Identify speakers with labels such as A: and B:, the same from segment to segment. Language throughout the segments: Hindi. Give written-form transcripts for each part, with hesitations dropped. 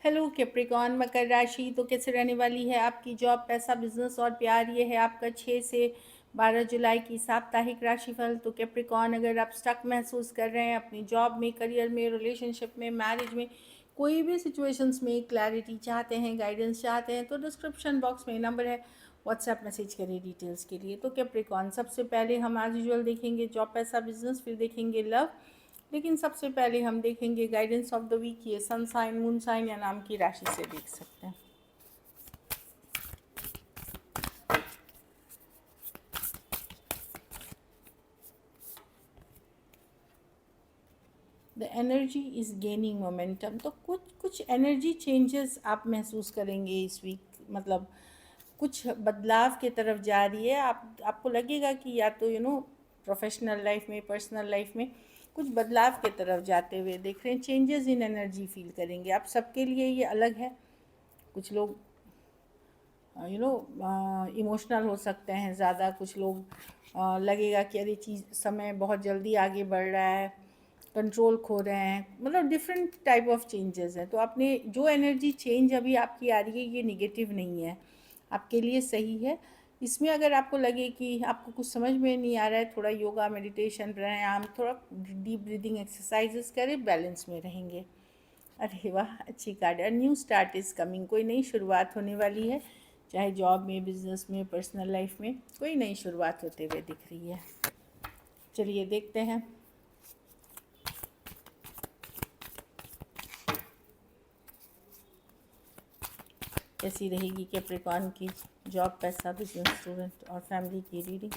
A: हेलो कैप्रिकॉन मकर राशि। तो कैसे रहने वाली है आपकी जॉब, पैसा, बिजनेस और प्यार। ये है आपका 6 से 12 जुलाई की साप्ताहिक राशिफल। तो कैप्रिकॉन, अगर आप स्टक महसूस कर रहे हैं अपनी जॉब में, करियर में, रिलेशनशिप में, मैरिज में, कोई भी सिचुएशंस में क्लैरिटी चाहते हैं, गाइडेंस चाहते हैं, तो डिस्क्रिप्शन बॉक्स में नंबर है, व्हाट्सएप मैसेज करें डिटेल्स के लिए। तो कैप्रिकॉन, सबसे पहले हम एज यूजुअल देखेंगे जॉब, पैसा, बिजनेस, फिर देखेंगे लव। लेकिन सबसे पहले हम देखेंगे गाइडेंस ऑफ द वीक। ये सन साइन, मून साइन या नाम की राशि से देख सकते हैं। The energy is gaining momentum. तो कुछ कुछ एनर्जी चेंजेस आप महसूस करेंगे इस वीक। मतलब कुछ बदलाव की तरफ जा रही है। आपको लगेगा कि या तो प्रोफेशनल लाइफ में, पर्सनल लाइफ में कुछ बदलाव की तरफ जाते हुए देख रहे हैं। चेंजेस इन एनर्जी फील करेंगे। आप सबके लिए ये अलग है। कुछ लोग इमोशनल हो सकते हैं ज़्यादा। कुछ लोग लगेगा कि अरे चीज़, समय बहुत जल्दी आगे बढ़ रहा है, कंट्रोल खो रहे हैं। मतलब डिफरेंट टाइप ऑफ चेंजेस हैं। तो आपने जो एनर्जी चेंज अभी आपकी आ रही है, ये निगेटिव नहीं है, आपके लिए सही है। इसमें अगर आपको लगे कि आपको कुछ समझ में नहीं आ रहा है, थोड़ा योगा, मेडिटेशन, प्राणायाम, थोड़ा डीप ब्रीदिंग एक्सरसाइजेस करें, बैलेंस में रहेंगे। अरे वाह, अच्छी कार्ड है। New start is coming. कोई नई शुरुआत होने वाली है, चाहे जॉब में, बिजनेस में, पर्सनल लाइफ में कोई नई शुरुआत होते हुए दिख रही है। चलिए देखते हैं कैसी रहेगी कैप्रिकॉर्न की जॉब, पैसा, बिजनेस, स्टूडेंट और फैमिली की रीडिंग।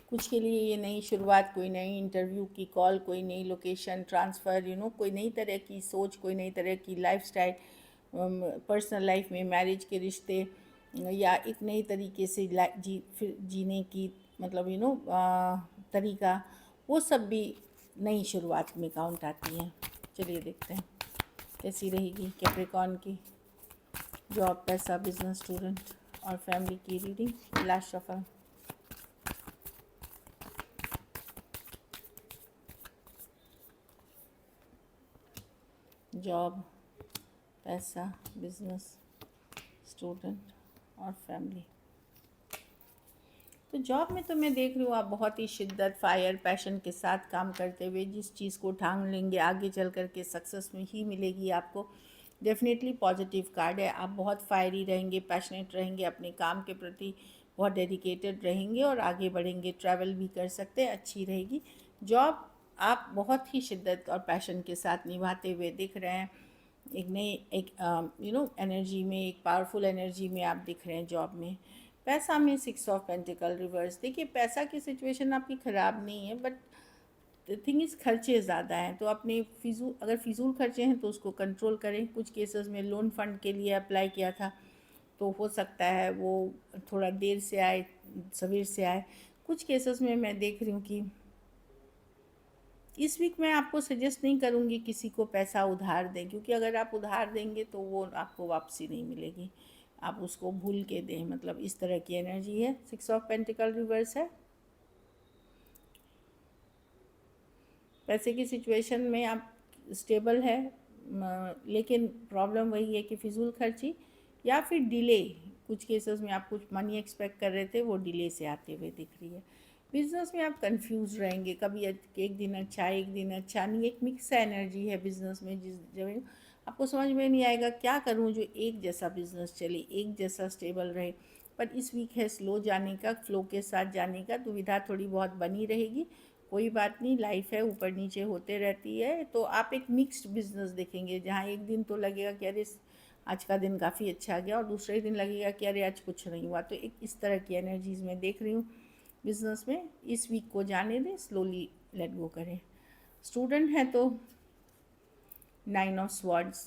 A: कुछ के लिए ये नई शुरुआत, कोई नई इंटरव्यू की कॉल, कोई नई लोकेशन ट्रांसफ़र, कोई नई तरह की सोच, कोई नई तरह की लाइफस्टाइल, पर्सनल लाइफ में, मैरिज के रिश्ते, या एक नई तरीके से फिर जीने की, मतलब तरीका, वो सब भी नई शुरुआत में काउंट आती हैं। चलिए देखते हैं कैसी रहेगी कैप्रिकॉर्न की जॉब, पैसा, बिजनेस, स्टूडेंट और फैमिली की रीडिंग। Last shuffle. जॉब, पैसा, बिजनेस, स्टूडेंट और फैमिली। तो जॉब में तो मैं देख रही हूँ आप बहुत ही शिद्दत, फायर, पैशन के साथ काम करते हुए जिस चीज़ को ठान लेंगे, आगे चल कर के सक्सेस में ही मिलेगी आपको। डेफिनेटली पॉजिटिव कार्ड है। आप बहुत फायरी रहेंगे, पैशनेट रहेंगे, अपने काम के प्रति बहुत डेडिकेटेड रहेंगे और आगे बढ़ेंगे। ट्रैवल भी कर सकते हैं, अच्छी रहेगी जॉब। आप बहुत ही शिद्दत और पैशन के साथ निभाते हुए दिख रहे हैं। एक नई एक एनर्जी में, एक पावरफुल एनर्जी में आप दिख रहे हैं जॉब में। पैसा में 6 ऑफ पेंटिकल रिवर्स। देखिए, पैसा की सिचुएशन आपकी ख़राब नहीं है, बट द थिंग इज़ खर्चे ज़्यादा हैं। तो अपने अगर फिजूल खर्चे हैं तो उसको कंट्रोल करें। कुछ केसेस में लोन फंड के लिए अप्लाई किया था, तो हो सकता है वो थोड़ा देर से आए, सवेर से आए। कुछ केसेस में मैं देख रही हूँ कि इस वीक मैं आपको सजेस्ट नहीं करूँगी किसी को पैसा उधार दें, क्योंकि अगर आप उधार देंगे तो वो आपको वापसी नहीं मिलेगी। आप उसको भूल के दें, मतलब इस तरह की एनर्जी है। 6 ऑफ पेंटिकल रिवर्स है। पैसे की सिचुएशन में आप स्टेबल है, लेकिन प्रॉब्लम वही है कि फिजूल खर्ची या फिर डिले। कुछ केसेस में आप कुछ मनी एक्सपेक्ट कर रहे थे, वो डिले से आते हुए दिख रही है। बिजनेस में आप कंफ्यूज रहेंगे, कभी एक दिन अच्छा, एक दिन अच्छा नहीं। एक मिक्स एनर्जी है बिजनेस में, जिस जब आपको समझ में नहीं आएगा क्या करूं जो एक जैसा बिजनेस चले, एक जैसा स्टेबल रहे। पर इस वीक है स्लो जाने का, फ्लो के साथ जाने का। दुविधा थोड़ी बहुत बनी रहेगी, कोई बात नहीं, लाइफ है, ऊपर नीचे होते रहती है। तो आप एक मिक्स्ड बिजनेस देखेंगे, जहाँ एक दिन तो लगेगा कि अरे आज का दिन काफ़ी अच्छा गया, और दूसरे दिन लगेगा कि अरे आज कुछ नहीं हुआ। तो एक इस तरह की एनर्जीज़ में देख रही हूँ बिजनेस में। इस वीक को जाने दें, स्लोली लेट गो करें। स्टूडेंट हैं तो 9 ऑफ स्वॉर्ड्स।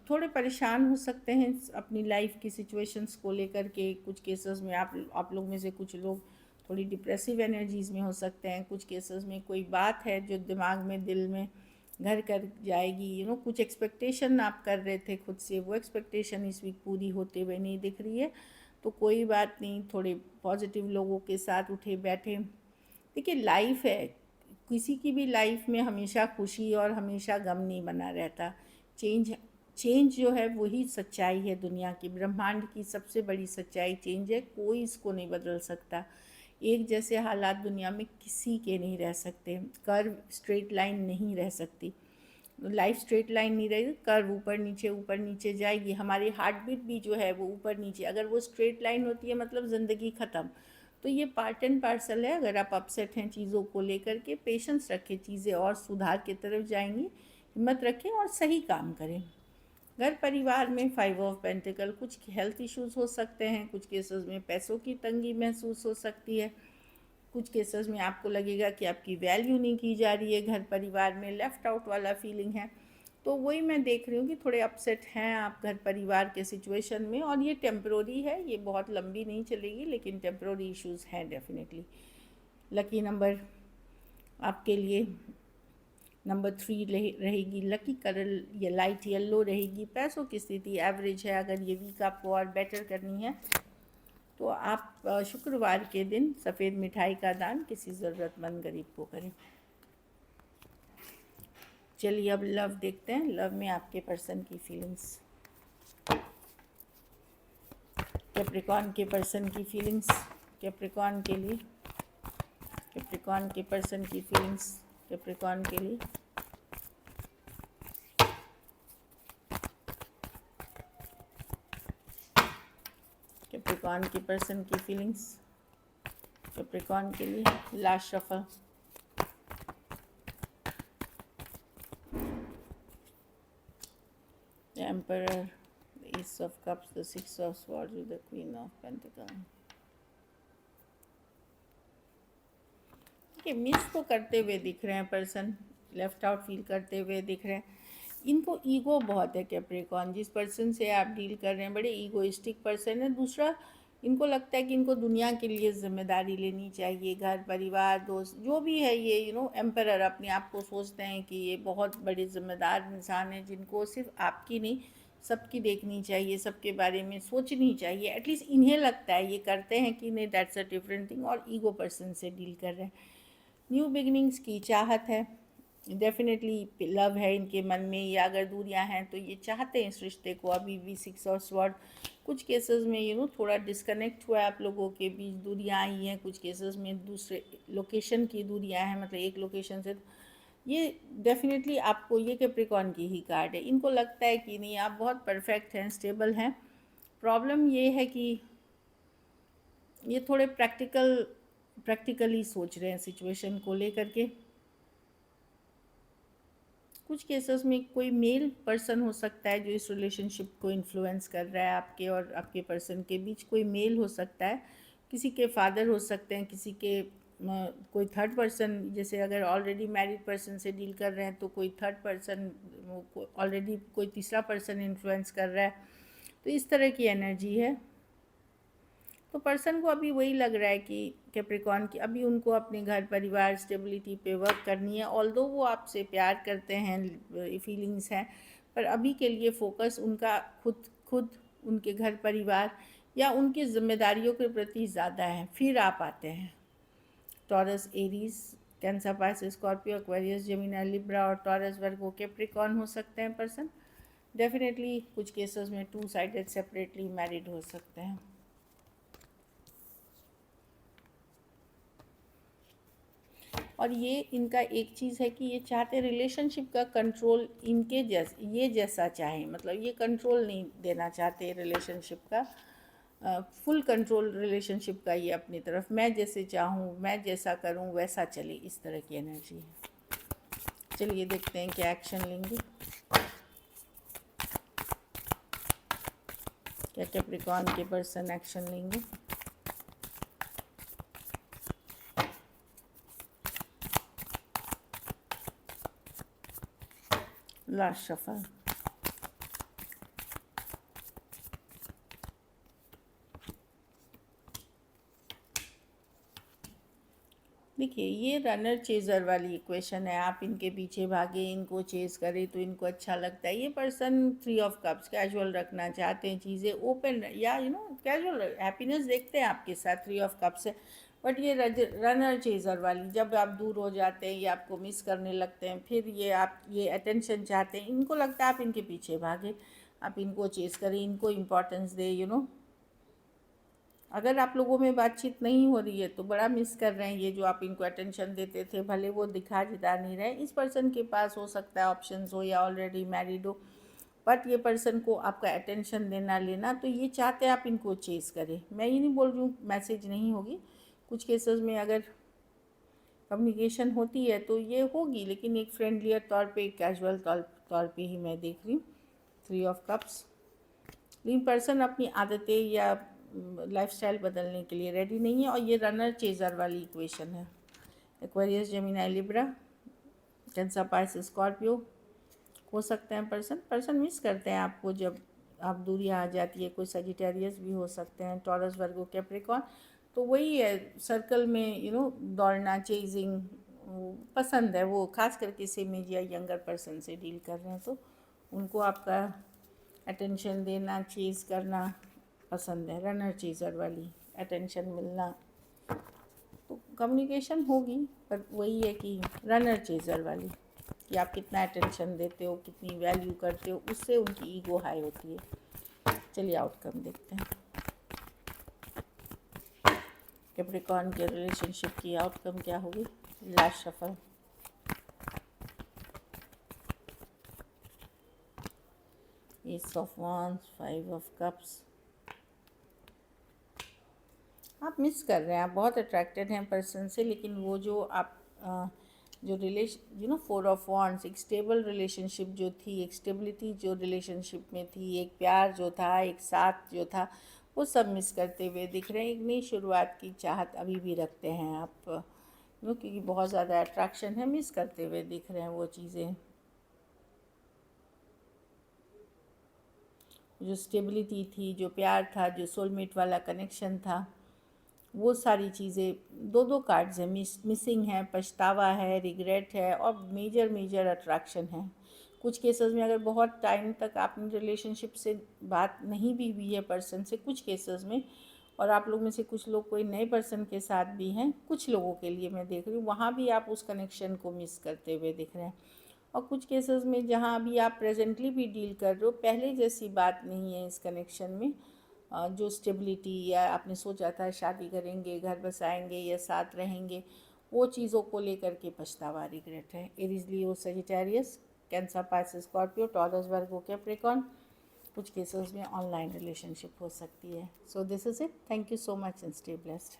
A: थोड़े परेशान हो सकते हैं अपनी लाइफ की सिचुएशंस को लेकर के। कुछ केसेस में आप लोग में से कुछ लोग थोड़ी डिप्रेसिव एनर्जीज़ में हो सकते हैं। कुछ केसेस में कोई बात है जो दिमाग में, दिल में घर कर जाएगी। कुछ एक्सपेक्टेशन आप कर रहे थे खुद से, वो एक्सपेक्टेशन इस वीक पूरी होते हुए नहीं दिख रही है। तो कोई बात नहीं, थोड़े पॉजिटिव लोगों के साथ उठे बैठे। देखिए, लाइफ है, किसी की भी लाइफ में हमेशा खुशी और हमेशा गम नहीं बना रहता। चेंज चेंज जो है वही सच्चाई है दुनिया की, ब्रह्मांड की सबसे बड़ी सच्चाई चेंज है। कोई इसको नहीं बदल सकता। एक जैसे हालात दुनिया में किसी के नहीं रह सकते। कर्व स्ट्रेट लाइन नहीं रह सकती, लाइफ स्ट्रेट लाइन नहीं रहेगी, कर्व ऊपर नीचे जाएगी। हमारी हार्ट बीट भी जो है वो ऊपर नीचे, अगर वो स्ट्रेट लाइन होती है मतलब ज़िंदगी ख़त्म। तो ये पार्ट एंड पार्सल है। अगर आप अपसेट हैं चीज़ों को लेकर के, पेशेंस रखें, चीज़ें और सुधार की तरफ जाएंगी। हिम्मत रखें और सही काम करें। घर परिवार में 5 ऑफ पेंटिकल, कुछ हेल्थ इश्यूज हो सकते हैं, कुछ केसेस में पैसों की तंगी महसूस हो सकती है, कुछ केसेस में आपको लगेगा कि आपकी वैल्यू नहीं की जा रही है, घर परिवार में लेफ़्ट आउट वाला फीलिंग है। तो वही मैं देख रही हूँ कि थोड़े अपसेट हैं आप घर परिवार के सिचुएशन में, और ये टेम्प्रोरी है, ये बहुत लंबी नहीं चलेगी, लेकिन टेम्प्रोरी इश्यूज़ हैं डेफिनेटली। लकी नंबर आपके लिए नंबर 3 रहेगी। लकी कलर ये लाइट येलो रहेगी। पैसों की स्थिति एवरेज है। अगर ये वीक आपको और बेटर करनी है तो आप शुक्रवार के दिन सफ़ेद मिठाई का दान किसी ज़रूरतमंद गरीब को करें। चलिए अब लव देखते हैं। लव में आपके पर्सन की फीलिंग्स, कैप्रिकॉर्न के पर्सन की फीलिंग्स, कैप्रिकॉर्न के लिए, कैप्रिकॉर्न के पर्सन की फीलिंग्स, कैप्रिकॉर्न के लिए। कैप्रिकॉर्न के पर्सन की फीलिंग्स, कैप्रिकॉर्न के लिए। Last shuffle. The Emperor, the Ace of Cups, the Six of Swords with the Queen of Pentacles. Miss तो करते हुए दिख रहे हैं पर्सन, लेफ्ट आउट फील करते हुए दिख रहे हैं। इनको ईगो बहुत है कैप्रिकॉर्न, जिस पर्सन से आप डील कर रहे हैं बड़े ईगोइस्टिक पर्सन है। दूसरा, इनको लगता है कि इनको दुनिया के लिए जिम्मेदारी लेनी चाहिए, घर परिवार दोस्त जो भी है ये एम्परर अपने आप को सोचते हैं कि ये बहुत बड़े ज़िम्मेदार इंसान हैं, जिनको सिर्फ आपकी नहीं सबकी देखनी चाहिए, सबके बारे में सोचनी चाहिए। एटलीस्ट इन्हें लगता है, ये करते हैं कि नहीं, दैट्स अ डिफरेंट थिंग। और ईगो पर्सन से डील कर रहे हैं। न्यू बिगनिंग्स की चाहत है, डेफिनेटली लव है इनके मन में, या अगर दूरियां हैं तो ये चाहते हैं इस रिश्ते को अभी भी। 6 ऑफ स्वॉर्ड, कुछ केसेस में थोड़ा डिस्कनेक्ट हुआ है आप लोगों के बीच, दूरियां आई हैं। कुछ केसेस में दूसरे लोकेशन की दूरियां हैं, मतलब एक लोकेशन से। ये डेफिनेटली आपको, ये कैप्रिकॉर्न की ही कार्ड है। इनको लगता है कि नहीं, आप बहुत परफेक्ट हैं, स्टेबल हैं। प्रॉब्लम ये है कि ये थोड़े प्रैक्टिकली सोच रहे हैं सिचुएशन को लेकर के। कुछ केसेस में कोई मेल पर्सन हो सकता है जो इस रिलेशनशिप को इन्फ्लुएंस कर रहा है। आपके और आपके पर्सन के बीच कोई मेल हो सकता है, किसी के फादर हो सकते हैं, किसी के कोई थर्ड पर्सन, जैसे अगर ऑलरेडी मैरिड पर्सन से डील कर रहे हैं तो कोई थर्ड पर्सन, ऑलरेडी कोई तीसरा पर्सन इन्फ्लुएंस कर रहा है। तो इस तरह की एनर्जी है। तो पर्सन को अभी वही लग रहा है कि कैप्रिकॉर्न की अभी उनको अपने घर परिवार स्टेबिलिटी पे वर्क करनी है। ऑल्दो वो आपसे प्यार करते हैं, फीलिंग्स हैं, पर अभी के लिए फोकस उनका खुद उनके घर परिवार या उनकी जिम्मेदारियों के प्रति ज़्यादा है। फिर आप आते हैं taurus, Aries, cancer, Pisces, Scorpio, Aquarius, Gemini, Libra और टॉरस, वर्गो, कैप्रिकॉर्न हो सकते हैं पर्सन। डेफिनेटली कुछ केसेस में 2 साइडेड सेपरेटली मैरिड हो सकते हैं। और ये इनका एक चीज़ है कि ये चाहते रिलेशनशिप का कंट्रोल इनके जैसा चाहें, मतलब ये कंट्रोल नहीं देना चाहते रिलेशनशिप का, फुल कंट्रोल रिलेशनशिप का ये अपनी तरफ, मैं जैसे चाहूँ, मैं जैसा करूँ वैसा चले, इस तरह की एनर्जी है। चलिए देखते हैं क्या एक्शन लेंगे, क्या कैप्रिकॉर्न के पर्सन एक्शन लेंगे। Last shuffle. देखिए, ये रनर चेज़र वाली इक्वेशन है। आप इनके पीछे भागे, इनको चेज़ करें तो इनको अच्छा लगता है। ये पर्सन 3 ऑफ कप्स, कैजुअल रखना चाहते हैं चीज़ें, ओपन या कैजुअल हैप्पीनेस देखते हैं आपके साथ। 3 ऑफ कप्स है, बट ये रनर चेज़र वाली, जब आप दूर हो जाते हैं या आपको मिस करने लगते हैं, फिर ये आप ये अटेंशन चाहते हैं, इनको लगता है आप इनके पीछे भागे, आप इनको चेज़ करें, इनको इम्पोर्टेंस दें, अगर आप लोगों में बातचीत नहीं हो रही है तो बड़ा मिस कर रहे हैं ये जो आप इनको अटेंशन देते थे, भले वो दिखा जिता नहीं रहे। इस पर्सन के पास हो सकता है ऑप्शंस हो या ऑलरेडी मैरिड हो, बट ये पर्सन को आपका अटेंशन देना लेना, तो ये चाहते हैं आप इनको चेज़ करें। मैं ये नहीं बोल रही हूँ मैसेज नहीं होगी, कुछ केसेस में अगर कम्युनिकेशन होती है तो ये होगी, लेकिन एक फ्रेंडलियर तौर पे, कैजुअल तौर पे ही मैं देख रही हूँ। 3 ऑफ कप्स। लेकिन पर्सन अपनी आदतें या लाइफस्टाइल बदलने के लिए रेडी नहीं है, और ये रनर चेज़र वाली इक्वेशन है। Aquarius, Gemini, Libra, cancer, Pisces, Scorpio हो सकते हैं पर्सन मिस करते हैं आपको जब आप दूरी आ जाती है। कोई सजिटेरियस भी हो सकते हैं, टॉरस, वर्गो, कैप्रिकॉर्न। तो वही है, सर्कल में दौड़ना, चेजिंग पसंद है वो, खास करके सेमेज या यंगर पर्सन से डील कर रहे हैं तो उनको आपका अटेंशन देना, चेज़ करना पसंद है। रनर चेज़र वाली, अटेंशन मिलना, तो कम्युनिकेशन होगी, पर वही है कि रनर चेज़र वाली, कि आप कितना अटेंशन देते हो, कितनी वैल्यू करते हो, उससे उनकी ईगो हाई होती है। चलिए आउटकम देखते हैं। कैप्रिकॉर्न के रिलेशनशिप की आउटकम क्या होगी? Last shuffle. S of wands, 5 of cups. आप मिस कर रहे हैं, आप बहुत अट्रैक्टेड हैं पर्सन से, लेकिन वो जो आप जो रिलेशन 4 ऑफ वांड्स, एक स्टेबल रिलेशनशिप जो थी, एक स्टेबिलिटी जो रिलेशनशिप में थी, एक प्यार जो था, एक साथ जो था, वो सब मिस करते हुए दिख रहे हैं। एक नई शुरुआत की चाहत अभी भी रखते हैं आप, क्योंकि बहुत ज़्यादा अट्रैक्शन है, मिस करते हुए दिख रहे हैं वो चीज़ें। जो स्टेबिलिटी थी, जो प्यार था, जो सोलमेट वाला कनेक्शन था, वो सारी चीज़ें, दो कार्ड्स हैं, मिसिंग है, पछतावा है, रिग्रेट है, और मेजर अट्रैक्शन है। कुछ केसेस में अगर बहुत टाइम तक आपने रिलेशनशिप से बात नहीं भी हुई है पर्सन से, कुछ केसेस में, और आप लोग में से कुछ लोग कोई नए पर्सन के साथ भी हैं, कुछ लोगों के लिए मैं देख रही हूँ, वहाँ भी आप उस कनेक्शन को मिस करते हुए दिख रहे हैं। और कुछ केसेस में जहाँ अभी आप प्रेजेंटली भी डील कर रहे हो, पहले जैसी बात नहीं है इस कनेक्शन में। जो स्टेबिलिटी, या आपने सोचा था शादी करेंगे, घर बसाएंगे या साथ रहेंगे, वो चीज़ों को लेकर के पछतावा, रिग्रेट है। Aries, Leo, Sagittarius, Cancer, Pisces, Scorpio, Taurus, Virgo, Capricorn. कुछ केसेस में ऑनलाइन रिलेशनशिप हो सकती है। So this is it. Thank you so much and stay blessed.